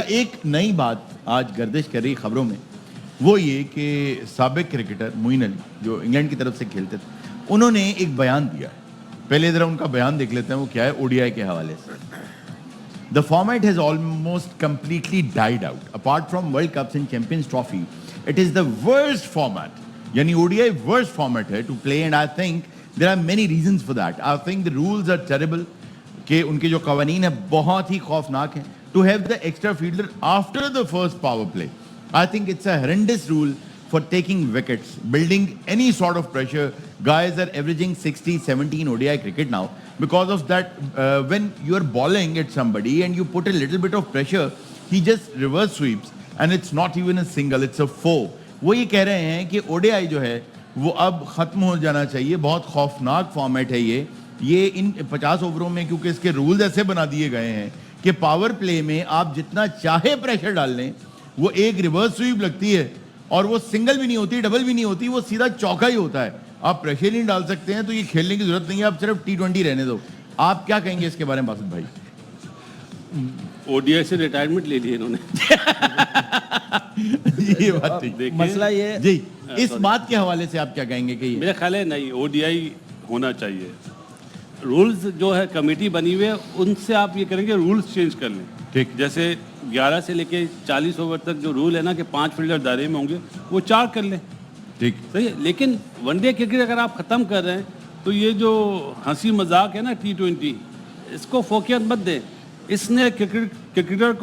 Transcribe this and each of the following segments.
एक नई बात आज गर्दिश कर रही खबरों में वो ये कि साबिक क्रिकेटर मोइन अली जो इंग्लैंड की तरफ से खेलते थे, उन्होंने एक बयान दिया है। पहले जरा उनका बयान देख लेते हैं, वो क्या है ओडीआई के हवाले से। The format has almost completely died out. Apart from World Cups and Champions Trophy, it is the worst format. यानी ODI worst format है to play, and I think there are many reasons for that. I think the rules are terrible. कि उनके जो कवानीन है बहुत ही खौफनाक हैं. To have the extra fielder after the first power play, I think it's a horrendous rule for taking wickets, building any sort of pressure. Guys are averaging 60, 70 in ODI cricket now. Because of that, when you are bowling at somebody and you put a little bit of pressure, he just reverse sweeps and it's not even a single, it's a four. वो ये कह रहे हैं कि ODI जो है वो अब ख़त्म हो जाना चाहिए, बहुत खौफनाक फॉर्मेट है ये इन 50 ओवरों में, क्योंकि इसके रूल्स ऐसे बना दिए गए हैं कि पावर प्ले में आप जितना चाहे प्रेशर डाल लें, वो एक रिवर्स स्वीप लगती है और वो सिंगल भी नहीं होती, डबल भी नहीं होती, वो सीधा चौका ही होता है। आप प्रेशर नहीं डाल सकते हैं, तो ये खेलने की जरूरत नहीं है, आप सिर्फ T20 रहने दो। आप क्या कहेंगे इसके बारे में बासित भाई? ओडीआई से रिटायरमेंट ले ली इन्होंने। ये बात ठीक। मसला ये जी, इस बात के हवाले से आप क्या कहेंगे कि मेरा ख्याल है नहीं, ओडीआई होना चाहिए। रूल्स जो है कमेटी बनी हुई है, उनसे आप ये करेंगे रूल्स चेंज कर लें। ठीक, जैसे 11 से लेके 40 ओवर तक जो रूल है ना कि 5 फील्डर दायरे में होंगे, वो 4 कर लें। ठीक, सही है। लेकिन वनडे क्रिकेट अगर आप ख़त्म कर रहे हैं तो ये जो हंसी मजाक है ना T20, इसको फोकियत मत दें। इसने क्रिकेट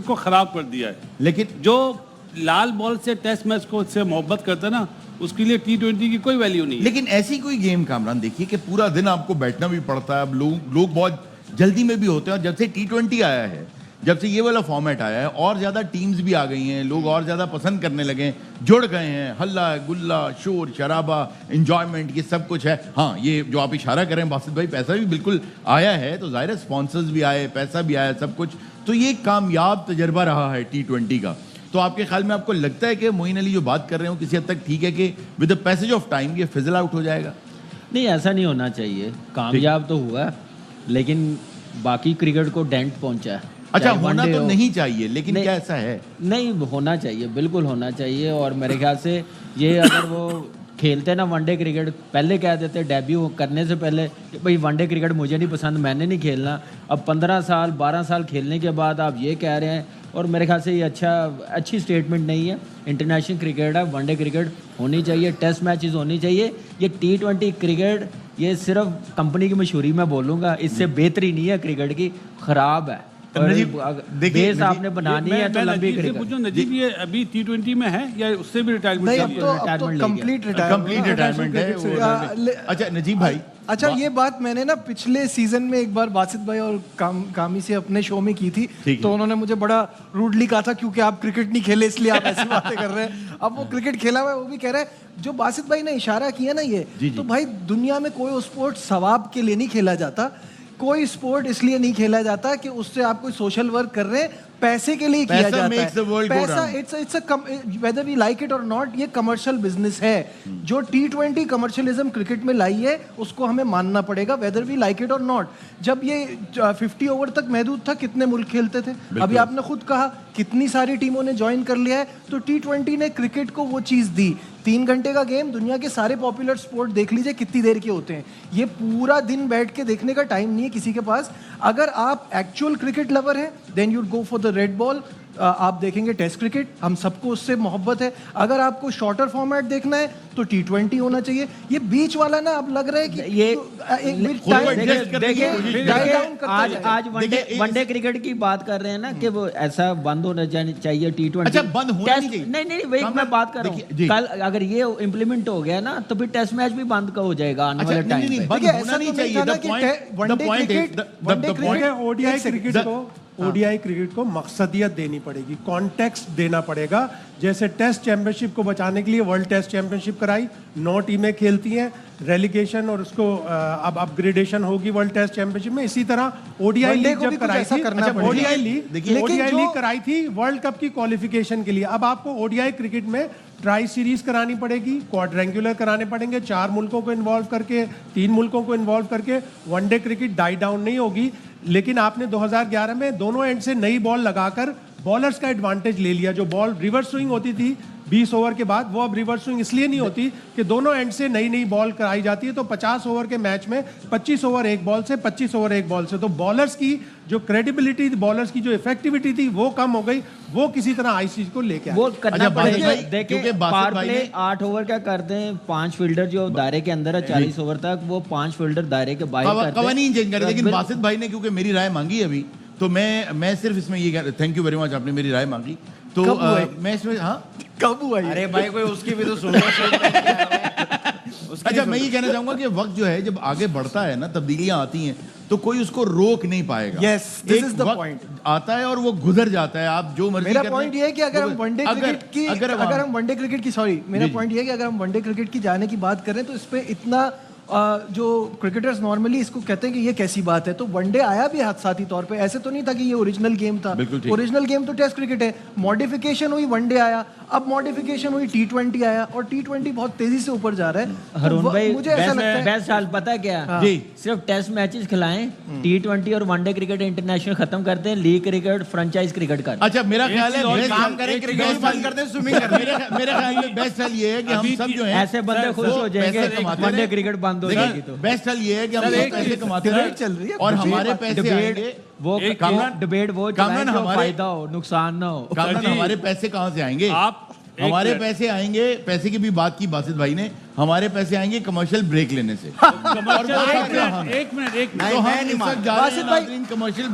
को ख़राब कर दिया है। लेकिन जो लाल बॉल से टेस्ट मैच को से मोहब्बत करता है ना, उसके लिए T20 की कोई वैल्यू नहीं है। लेकिन ऐसी कोई गेम कामरान देखिए कि पूरा दिन आपको बैठना भी पड़ता है। अब लोग बहुत जल्दी में भी होते हैं, और जब से T20 आया है, जब से ये वाला फॉर्मेट आया है, और ज़्यादा टीम्स भी आ गई हैं, लोग और ज़्यादा पसंद करने लगे हैं, जुड़ गए हैं, हल्ला गुल्ला शोर शराबा एंजॉयमेंट ये सब कुछ है। हाँ, ये जो आप इशारा कर रहे हैं बासित भाई, पैसा भी बिल्कुल आया है, तो जाहिर है स्पॉन्सर्स भी आए, पैसा भी आया, सब कुछ। तो ये कामयाब तजर्बा रहा है T20 का। तो आपके ख्याल में आपको लगता है कि मोइन अली जो बात कर रहे हो किसी हद तक ठीक है कि with the passage of time ये फिजल आउट हो जाएगा? नहीं, ऐसा नहीं होना चाहिए। कामयाब तो हुआ, लेकिन बाकी क्रिकेट को डेंट पहुंचा है। अच्छा, होना तो नहीं चाहिए, लेकिन क्या ऐसा है? नहीं, होना चाहिए, बिल्कुल होना चाहिए। और मेरे ख्याल से ये अगर वो खेलते ना वनडे क्रिकेट, पहले कह देते डेब्यू करने से पहले कि भाई वनडे क्रिकेट मुझे नहीं पसंद, मैंने नहीं खेलना। अब 15 साल 12 साल खेलने के बाद आप ये कह रहे हैं, और मेरे ख्याल से ये अच्छी स्टेटमेंट नहीं है। इंटरनेशनल क्रिकेट है, वनडे क्रिकेट होनी चाहिए, टेस्ट मैचेस होनी चाहिए। ये T20 क्रिकेट ये सिर्फ कंपनी की मशहूरी में बोलूँगा, इससे बेहतरी नहीं है क्रिकेट की, ख़राब है। बेस आपने बनानी है तो लंबी क्रिकेट। नजीब ये अभी T20 में है या उससे भी रिटायरमेंट? कंप्लीट रिटायरमेंट है। अच्छा नजीब भाई, अच्छा ये बात मैंने ना पिछले सीजन में एक बार बासित भाई और कामी से अपने शो में की थी, तो उन्होंने मुझे बड़ा रूडली कहा था क्योंकि आप क्रिकेट नहीं खेले इसलिए आप ऐसी बातें कर रहे हैं। अब वो क्रिकेट खेला हुआ है, वो भी कह रहा है। जो बासित भाई ने इशारा किया ना ये, तो भाई दुनिया में कोई स्पोर्ट सवाब के लिए नहीं खेला जाता, कोई स्पोर्ट इसलिए नहीं खेला जाता कि उससे आप कोई सोशल वर्क कर रहे हैं, पैसे के लिए किया जाता है। पैसा it's whether we like it और नॉट, ये कमर्शियल बिजनेस है। जो T20 कमर्शियलिज्म क्रिकेट में लाई है उसको हमें मानना पड़ेगा, वेदर वी लाइक इट और नॉट। जब ये 50 ओवर तक महदूद था, कितने मुल्क खेलते थे? अभी आपने खुद कहा कितनी सारी टीमों ने ज्वाइन कर लिया है। तो T20 ने क्रिकेट को वो चीज़ दी। 3 घंटे का गेम, दुनिया के सारे पॉपुलर स्पोर्ट देख लीजिए कितनी देर के होते हैं। ये पूरा दिन बैठ के देखने का टाइम नहीं है किसी के पास। अगर आप एक्चुअल क्रिकेट लवर हैं then you'd go for the red ball. आप देखेंगे टेस्ट क्रिकेट, हम सबको उससे मोहब्बत है। अगर आपको शॉर्टर फॉर्मेट देखना है तो T20 होना चाहिए। ये बीच वाला ना अब लग रहा है कि ये आज वनडे क्रिकेट की बात कर रहे हैं ना कि वो ऐसा बंद होना चाहिए T20। अच्छा, बंद होना नहीं, नहीं वही मैं बात कर रहा हूँ। कल अगर ये इम्प्लीमेंट हो गया ना तो फिर टेस्ट मैच भी बंद का हो जाएगा आने वाले टाइम पे। होना नहीं चाहिए। ओडीआई क्रिकेट को मकसदियत देनी पड़ेगी, कॉन्टेक्स्ट देना पड़ेगा। जैसे टेस्ट चैंपियनशिप को बचाने के लिए वर्ल्ड टेस्ट चैंपियनशिप कराई, 9 टीमें खेलती हैं, रेलिगेशन और उसको अब अपग्रेडेशन होगी वर्ल्ड टेस्ट चैंपियनशिप में। इसी तरह ओडीआई लीग जब कराई थी, ओडीआई लीग कराई थी वर्ल्ड कप की क्वालिफिकेशन के लिए। अब आपको ओडीआई क्रिकेट में ट्राई सीरीज करानी पड़ेगी, क्वाड्रेंगुलर कराने पड़ेंगे, 4 मुल्कों को इन्वॉल्व करके, 3 मुल्कों को इन्वॉल्व करके। वनडे क्रिकेट डाई डाउन नहीं होगी, लेकिन आपने 2011 में दोनों एंड से नई बॉल लगाकर बॉलर्स का एडवांटेज ले लिया। जो बॉल रिवर्स स्विंग होती थी 20 ओवर के बाद, वो अब रिवर्स स्विंग इसलिए नहीं होती कि दोनों एंड से नई नई बॉल कराई जाती है। तो 50 ओवर के मैच में 25 ओवर एक बॉल से, 25 ओवर एक बॉल से, तो बॉलर्स की जो क्रेडिबिलिटी, बॉलर्स की जो इफेक्टिविटी थी वो कम हो गई। वो किसी तरह इस चीज को लेके आए। वो करना अच्छा, बासित पड़ेगा। भाई, देखिए क्योंकि बासित पावर भाई प्ले ने- 8 ओवर क्या करते हैं, 5 फील्डर जो दायरे के अंदर है 40 ओवर तक, वो 5 फील्डर दायरे के बाहर करते हैं। कवानीन चेंज करे, लेकिन बिल्कुल। बासित भाई ने क्योंकि मेरी राय मांगी अभी, तो मैं सिर्फ इसमें ये थैंक यू वेरी मच, आपने मेरी राय मांगी तो कब हुआ है? मैं इसमें हाँ कब हुआ ये? अरे भाई कोई उसकी भी तो सुनो। अच्छा, मैं ये कहना चाहूंगा कि वक्त जो है जब आगे बढ़ता है ना, तब्दीलियां आती हैं, तो कोई उसको रोक नहीं पाएगा। Yes, this एक is the वक्त point. आता है और वो गुजर जाता है, आप जो मर्जी मेरा कर पॉइंट लें, ये है कि अगर हम वनडे क्रिकेट की अगर हम वनडे क्रिकेट की सॉरी मेरा जी, पॉइंट ये है कि अगर हम वनडे क्रिकेट की जाने की बात करें तो इस पे इतना जो क्रिकेटर्स नॉर्मली इसको कहते हैं कि ये कैसी बात है, तो वनडे आया भी हादसाती तौर पे, ऐसे तो नहीं था कि ये ओरिजिनल गेम था। बिल्कुल ठीक। ओरिजिनल गेम तो टेस्ट क्रिकेट है, मॉडिफिकेशन हुई वनडे आया, अब मॉडिफिकेशन हुई T20 आया, और T20 बहुत तेजी से ऊपर जा रहा है। हरून तो भाई मुझे ऐसा लगता है बेस्ट हाल पता है क्या? हाँ। जी। सिर्फ टेस्ट मैचेस खिलाएं, T20 और वनडे क्रिकेट इंटरनेशनल खत्म करते हैं, लीग क्रिकेट फ्रेंचाइज क्रिकेट कर। अच्छा, मेरा ख्याल है और best काम हाल- करें, एक क्रिकेट best बंद हाल- कर दें, स्विमिंग कर दें। मेरे ख्याल में बेस्ट हाल ये है कि हम अभी सब की- जो है ऐसे बंदे खुश हो जाएंगे, पैसे कमाते वनडे रहे। क्रिकेट बंद हो देखिए, जाएगी तो। बेस्ट हाल ये है कि हम सर, सब एक पैसे चीज- कमाते डिबेट रहे चल रही है, और कुछ भी हमारे बात- पैसे डिबेट आएंगे। वो एक- डिबेट वो कामरान, चलाएं जो हमारे- फायदा हो, नुकसान ना हो। कामरान, जी। हमारे पैसे कहाँ से आएंगे? आप एक हमारे मिनट। पैसे आएंगे, पैसे की भी बात की बासित भाई ने, हमारे पैसे आएंगे कमर्शियल ब्रेक लेने से। कमर्शियल एक मिनट तो हम मैं इस नहीं वक्त मानता। जा रहे हैं बासित भाई- नाज़रीन, कमर्शियल